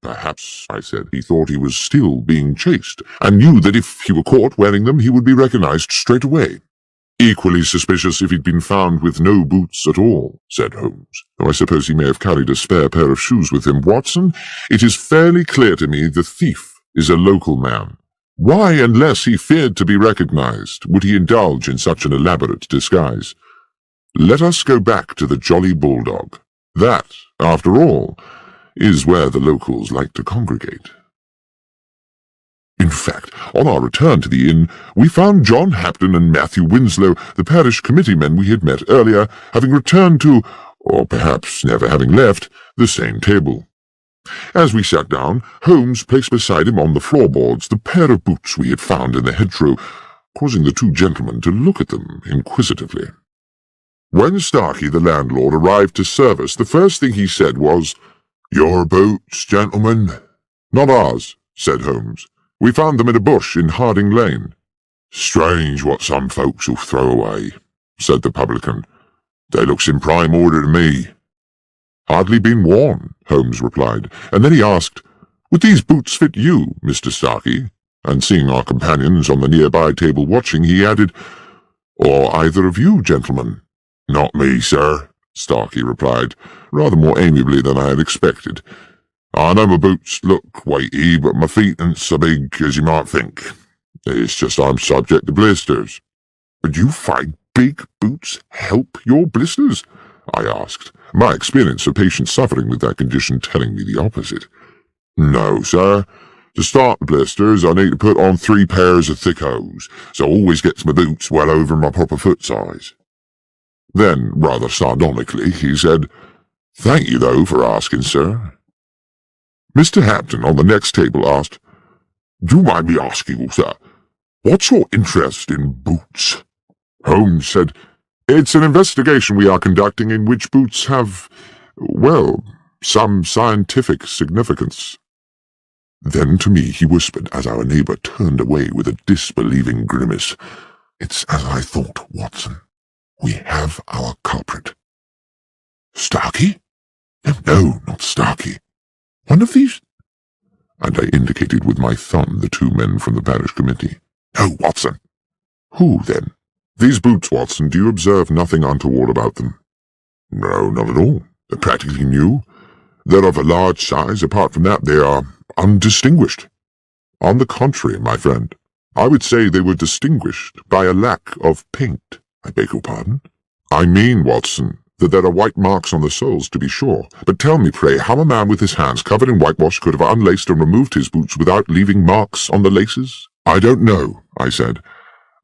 Perhaps, I said, he thought he was still being chased, and knew that if he were caught wearing them, he would be recognized straight away. Equally suspicious if he'd been found with no boots at all, said Holmes, though I suppose he may have carried a spare pair of shoes with him. Watson, it is fairly clear to me the thief is a local man. Why, unless he feared to be recognized, would he indulge in such an elaborate disguise? Let us go back to the Jolly Bulldog. That, after all, is where the locals like to congregate. In fact, on our return to the inn, we found John Hapton and Matthew Winslow, the parish committee men we had met earlier, having returned to, or perhaps never having left, the same table. As we sat down, Holmes placed beside him on the floorboards the pair of boots we had found in the hedgerow, causing the two gentlemen to look at them inquisitively. When Starkey, the landlord, arrived to serve us, the first thing he said was, "Your boots, gentlemen?" "Not ours," said Holmes. "We found them in a bush in Harding Lane." "Strange what some folks'll throw away," said the publican. "They looks in prime order to me." "Hardly been worn," Holmes replied, and then he asked, "Would these boots fit you, Mr. Starkey?" And seeing our companions on the nearby table watching, he added, "Or either of you, gentlemen?" "Not me, sir," Starkey replied, rather more amiably than I had expected. "I know my boots look weighty, but my feet ain't so big as you might think. It's just I'm subject to blisters." "But you find big boots help your blisters?" I asked, my experience of patients suffering with that condition telling me the opposite. "No, sir. To start the blisters, I need to put on 3 pairs of thick hose, so I always gets my boots well over my proper foot size." Then, rather sardonically, he said, "Thank you, though, for asking, sir." Mr. Hampton on the next table asked, "Do you mind me asking, sir, what's your interest in boots?" Holmes said, "It's an investigation we are conducting in which boots have, well, some scientific significance." Then to me he whispered as our neighbour turned away with a disbelieving grimace, "It's as I thought, Watson. We have our culprit." "Starkey? No, not Starkey. One of these—" And I indicated with my thumb the 2 men from the parish committee. "No, Watson." "Who, then?" "These boots, Watson, do you observe nothing untoward about them?" "No, not at all. They're practically new. They're of a large size. Apart from that, they are undistinguished." "On the contrary, my friend, I would say they were distinguished by a lack of paint." "I beg your pardon?" "I mean, Watson, that there are white marks on the soles, to be sure. But tell me, pray, how a man with his hands covered in whitewash could have unlaced and removed his boots without leaving marks on the laces?" "I don't know," I said,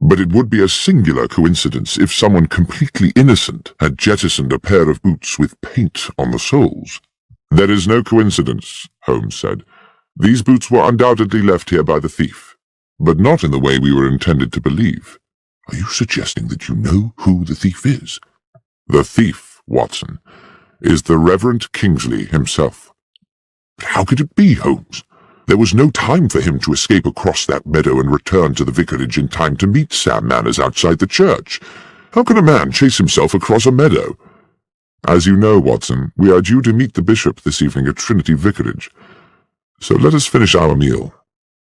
"but it would be a singular coincidence if someone completely innocent had jettisoned a pair of boots with paint on the soles." "There is no coincidence," Holmes said. "These boots were undoubtedly left here by the thief, but not in the way we were intended to believe." "Are you suggesting that you know who the thief is?" "The thief, Watson, is the Reverend Kingsley himself." "But how could it be, Holmes? There was no time for him to escape across that meadow and return to the vicarage in time to meet Sam Manners outside the church. How can a man chase himself across a meadow?" "As you know, Watson, we are due to meet the bishop this evening at Trinity Vicarage. So let us finish our meal.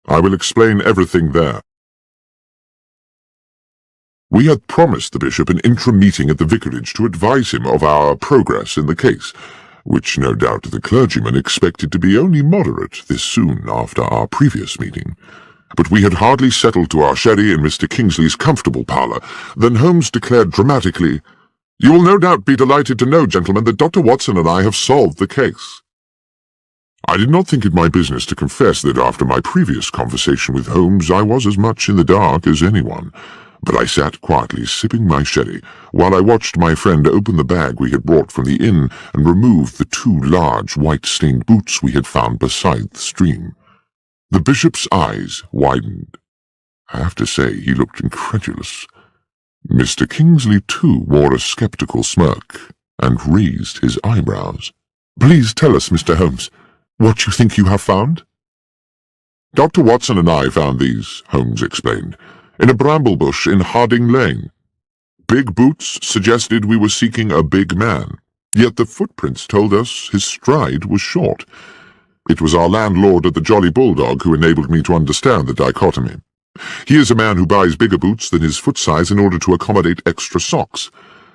I will explain everything there." We had promised the bishop an intra-meeting at the vicarage to advise him of our progress in the case, which no doubt the clergyman expected to be only moderate this soon after our previous meeting. But we had hardly settled to our sherry in Mr. Kingsley's comfortable parlour than Holmes declared dramatically, "You will no doubt be delighted to know, gentlemen, that Dr. Watson and I have solved the case." I did not think it my business to confess that after my previous conversation with Holmes I was as much in the dark as anyone, but I sat quietly sipping my sherry while I watched my friend open the bag we had brought from the inn and remove the 2 large white-stained boots we had found beside the stream. The bishop's eyes widened. I have to say he looked incredulous. Mr. Kingsley, too, wore a sceptical smirk and raised his eyebrows. "Please tell us, Mr. Holmes, what you think you have found?" "Dr. Watson and I found these," Holmes explained, "in a bramble bush in Harding Lane. Big boots suggested we were seeking a big man, yet the footprints told us his stride was short. It was our landlord at the Jolly Bulldog who enabled me to understand the dichotomy. He is a man who buys bigger boots than his foot size in order to accommodate extra socks.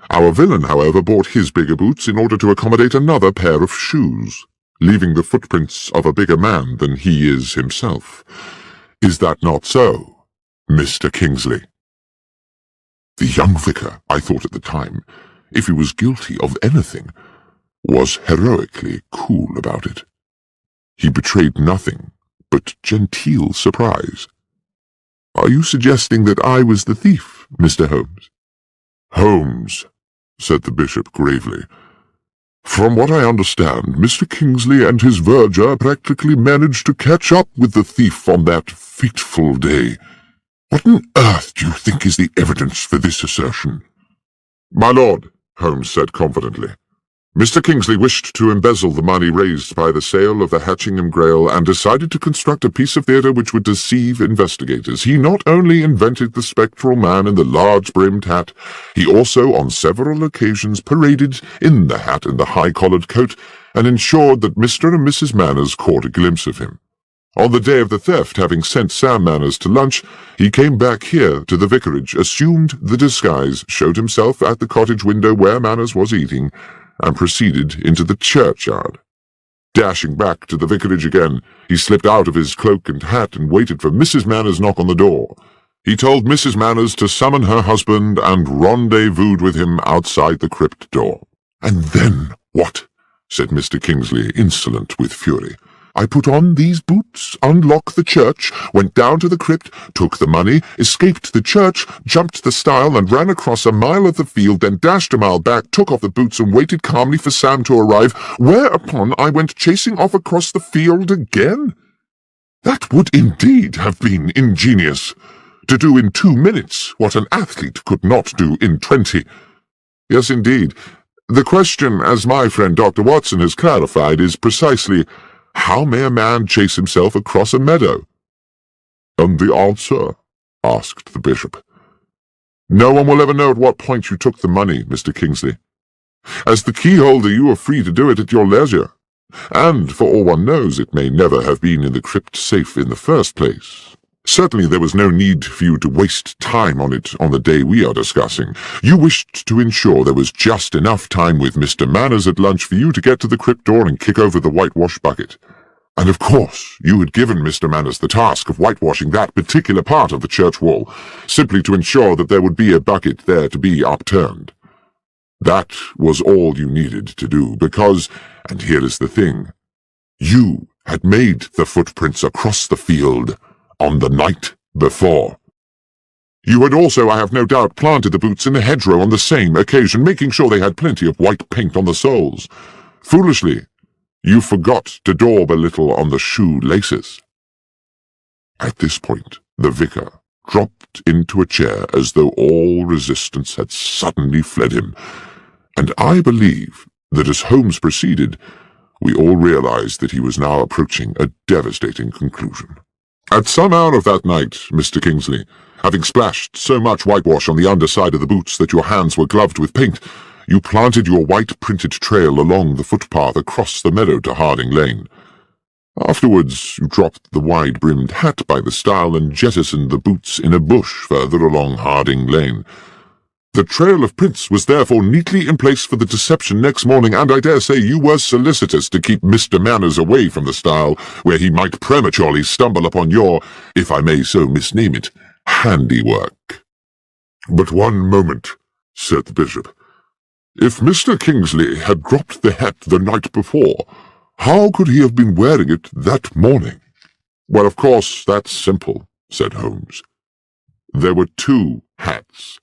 Our villain, however, bought his bigger boots in order to accommodate another pair of shoes, leaving the footprints of a bigger man than he is himself. Is that not so, Mr. Kingsley? The young vicar, I thought at the time, if he was guilty of anything, was heroically cool about it. He betrayed nothing but genteel surprise. Are you suggesting that I was the thief, Mr. Holmes? Holmes, said the bishop gravely. From what I understand, Mr. Kingsley and his verger practically managed to catch up with the thief on that fateful day. What on earth do you think is the evidence for this assertion? My lord, Holmes said confidently, Mr. Kingsley wished to embezzle the money raised by the sale of the Hatchingham Grail and decided to construct a piece of theatre which would deceive investigators. He not only invented the spectral man in the large-brimmed hat, he also on several occasions paraded in the hat and the high-collared coat and ensured that Mr. and Mrs. Manners caught a glimpse of him. On the day of the theft, having sent Sam Manners to lunch, he came back here to the vicarage, assumed the disguise, showed himself at the cottage window where Manners was eating, and proceeded into the churchyard. Dashing back to the vicarage again, he slipped out of his cloak and hat and waited for Mrs. Manners' knock on the door. He told Mrs. Manners to summon her husband and rendezvoused with him outside the crypt door. And then what? Said Mr. Kingsley, insolent with fury. I put on these boots, unlocked the church, went down to the crypt, took the money, escaped the church, jumped the stile and ran across a mile of the field, then dashed a mile back, took off the boots and waited calmly for Sam to arrive, whereupon I went chasing off across the field again. That would indeed have been ingenious. To do in 2 minutes what an athlete could not do in 20. Yes, indeed. The question, as my friend Dr. Watson has clarified, is precisely, how may a man chase himself across a meadow? And the answer? Asked the bishop. No one will ever know at what point you took the money, Mr. Kingsley. As the keyholder, you are free to do it at your leisure. And, for all one knows, it may never have been in the crypt safe in the first place. Certainly there was no need for you to waste time on it on the day we are discussing. You wished to ensure there was just enough time with Mr. Manners at lunch for you to get to the crypt door and kick over the whitewash bucket. And of course, you had given Mr. Manners the task of whitewashing that particular part of the church wall, simply to ensure that there would be a bucket there to be upturned. That was all you needed to do, because, and here is the thing, you had made the footprints across the field on the night before. You had also, I have no doubt, planted the boots in the hedgerow on the same occasion, making sure they had plenty of white paint on the soles. Foolishly, you forgot to daub a little on the shoe laces. At this point, the vicar dropped into a chair as though all resistance had suddenly fled him, and I believe that as Holmes proceeded, we all realized that he was now approaching a devastating conclusion. At some hour of that night, Mr. Kingsley, having splashed so much whitewash on the underside of the boots that your hands were gloved with paint, you planted your white-printed trail along the footpath across the meadow to Harding Lane. Afterwards, you dropped the wide-brimmed hat by the stile and jettisoned the boots in a bush further along Harding Lane. The trail of prints was therefore neatly in place for the deception next morning, and I dare say you were solicitous to keep Mr. Manners away from the stile, where he might prematurely stumble upon your, if I may so misname it, handiwork. But one moment, said the bishop. If Mr. Kingsley had dropped the hat the night before, how could he have been wearing it that morning? Well, of course, that's simple, said Holmes. There were 2 hats.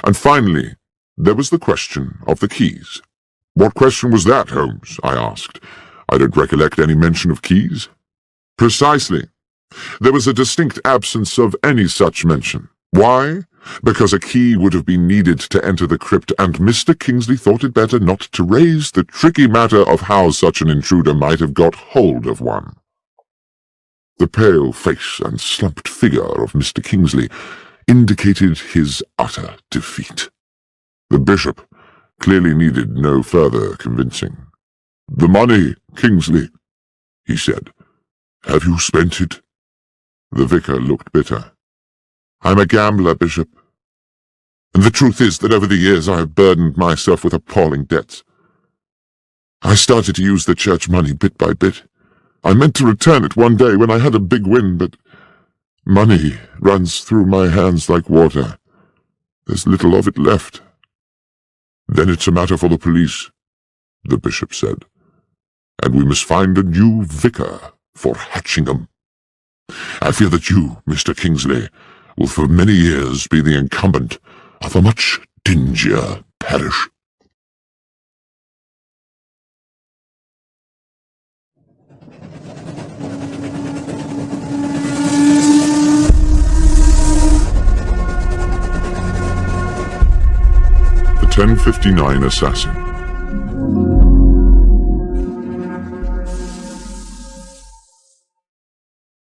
And finally, there was the question of the keys. What question was that, Holmes? I asked. I don't recollect any mention of keys. Precisely. There was a distinct absence of any such mention. Why? Because a key would have been needed to enter the crypt, and Mr. Kingsley thought it better not to raise the tricky matter of how such an intruder might have got hold of one. The pale face and slumped figure of Mr. Kingsley indicated his utter defeat. The bishop clearly needed no further convincing. The money, Kingsley, he said. Have you spent it? The vicar looked bitter. I'm a gambler, Bishop. And the truth is that over the years I have burdened myself with appalling debts. I started to use the church money bit by bit. I meant to return it one day when I had a big win, but money runs through my hands like water. There's little of it left. Then it's a matter for the police, the bishop said, and we must find a new vicar for Hatchingham. I fear that you, Mr. Kingsley, will for many years be the incumbent of a much dingier parish. The 1059 Assassin.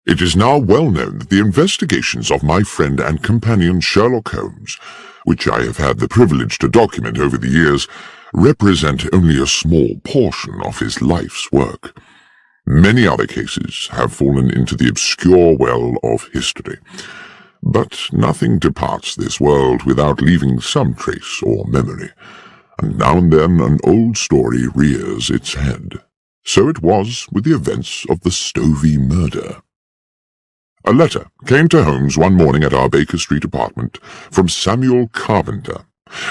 It is now well known that the investigations of my friend and companion Sherlock Holmes, which I have had the privilege to document over the years, represent only a small portion of his life's work. Many other cases have fallen into the obscure well of history, but nothing departs this world without leaving some trace or memory, and now and then an old story rears its head. So it was with the events of the Stovey murder. A letter came to Holmes one morning at our Baker Street apartment from Samuel Carpenter,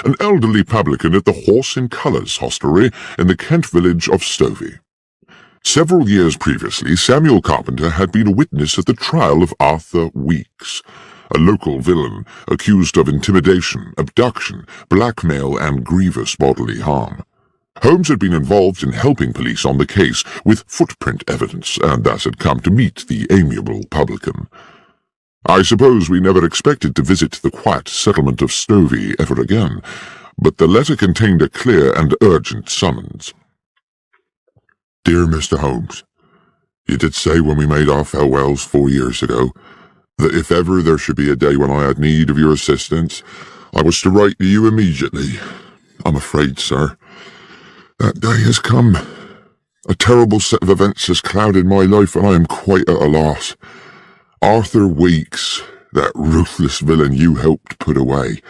an elderly publican at the Horse and Colours hostelry in the Kent village of Stovey. Several years previously, Samuel Carpenter had been a witness at the trial of Arthur Weeks, a local villain accused of intimidation, abduction, blackmail, and grievous bodily harm. Holmes had been involved in helping police on the case with footprint evidence, and thus had come to meet the amiable publican. I suppose we never expected to visit the quiet settlement of Stovey ever again, but the letter contained a clear and urgent summons. Dear Mr. Holmes, you did say when we made our farewells 4 years ago that if ever there should be a day when I had need of your assistance, I was to write to you immediately. I'm afraid, sir, that day has come. A terrible set of events has clouded my life, and I am quite at a loss. Arthur Weeks, that ruthless villain you helped put away,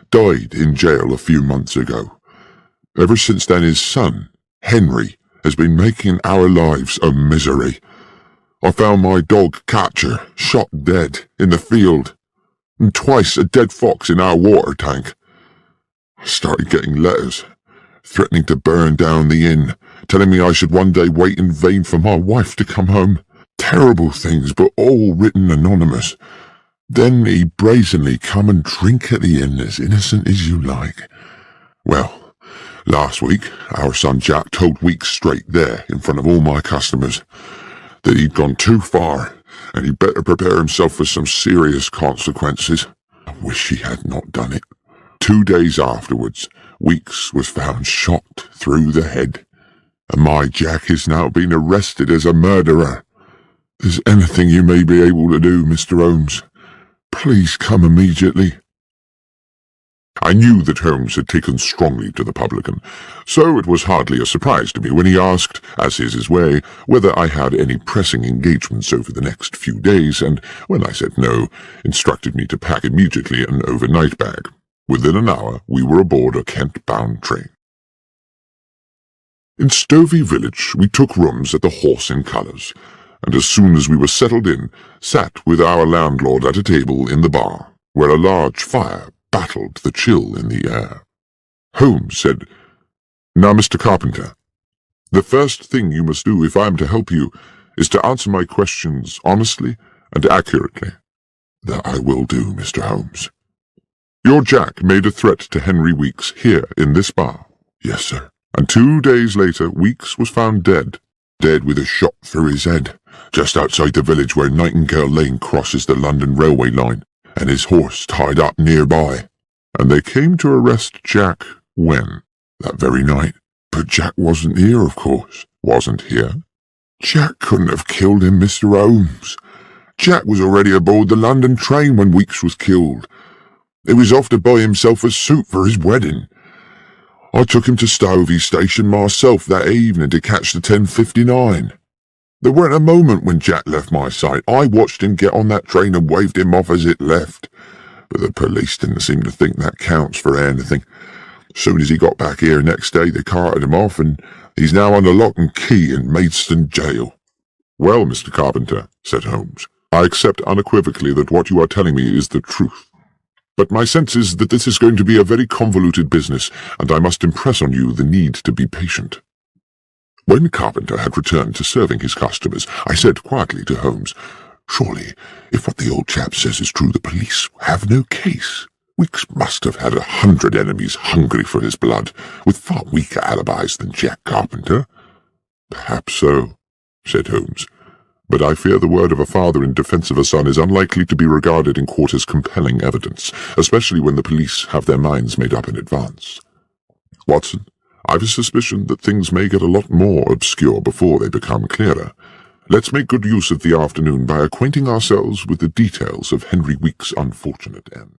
died in jail a few months ago. Ever since then, his son, Henry, has been making our lives a misery. I found my dog Catcher shot dead in the field, and twice a dead fox in our water tank. I started getting letters threatening to burn down the inn, telling me I should one day wait in vain for my wife to come home. Terrible things, but all written anonymous. Then he brazenly come and drink at the inn as innocent as you like. Well, last week, our son Jack told Weeks straight there, in front of all my customers, that he'd gone too far, and he'd better prepare himself for some serious consequences. I wish he had not done it. 2 days afterwards, Weeks was found shot through the head, and my Jack is now being arrested as a murderer. There's anything you may be able to do, Mr. Holmes, please come immediately. I knew that Holmes had taken strongly to the publican, so it was hardly a surprise to me when he asked, as is his way, whether I had any pressing engagements over the next few days, and when I said no, instructed me to pack immediately an overnight bag. Within an hour, we were aboard a Kent-bound train. In Stovey village, we took rooms at the Horse and Colours, and as soon as we were settled in, sat with our landlord at a table in the bar, where a large fire battled the chill in the air. Holmes said, "Now, Mr. Carpenter, the first thing you must do if I am to help you is to answer my questions honestly and accurately." "That I will do, Mr. Holmes." "Your Jack made a threat to Henry Weeks here in this bar?" "Yes, sir." "And 2 days later Weeks was found dead with a shot through his head, just outside the village where Nightingale Lane crosses the London railway line, and his horse tied up nearby." "And they came to arrest Jack when?" "That very night. But Jack wasn't here, of course." "Wasn't here?" "Jack couldn't have killed him, Mr. Holmes. Jack was already aboard the London train when Weeks was killed. He was off to buy himself a suit for his wedding. I took him to Stovey station myself that evening to catch the 10:59. There weren't a moment when Jack left my sight. I watched him get on that train and waved him off as it left. But the police didn't seem to think that counts for anything. As soon as he got back here next day, they carted him off, and he's now under lock and key in Maidstone jail. Well, Mr. Carpenter, said Holmes, I accept unequivocally that what you are telling me is the truth. But my sense is that this is going to be a very convoluted business, and I must impress on you the need to be patient. When Carpenter had returned to serving his customers, I said quietly to Holmes, Surely, if what the old chap says is true, the police have no case. Weeks must have had 100 enemies hungry for his blood, with far weaker alibis than Jack Carpenter. Perhaps so, said Holmes, but I fear the word of a father in defense of a son is unlikely to be regarded in court as compelling evidence, especially when the police have their minds made up in advance. Watson, I've a suspicion that things may get a lot more obscure before they become clearer. Let's make good use of the afternoon by acquainting ourselves with the details of Henry Week's unfortunate end.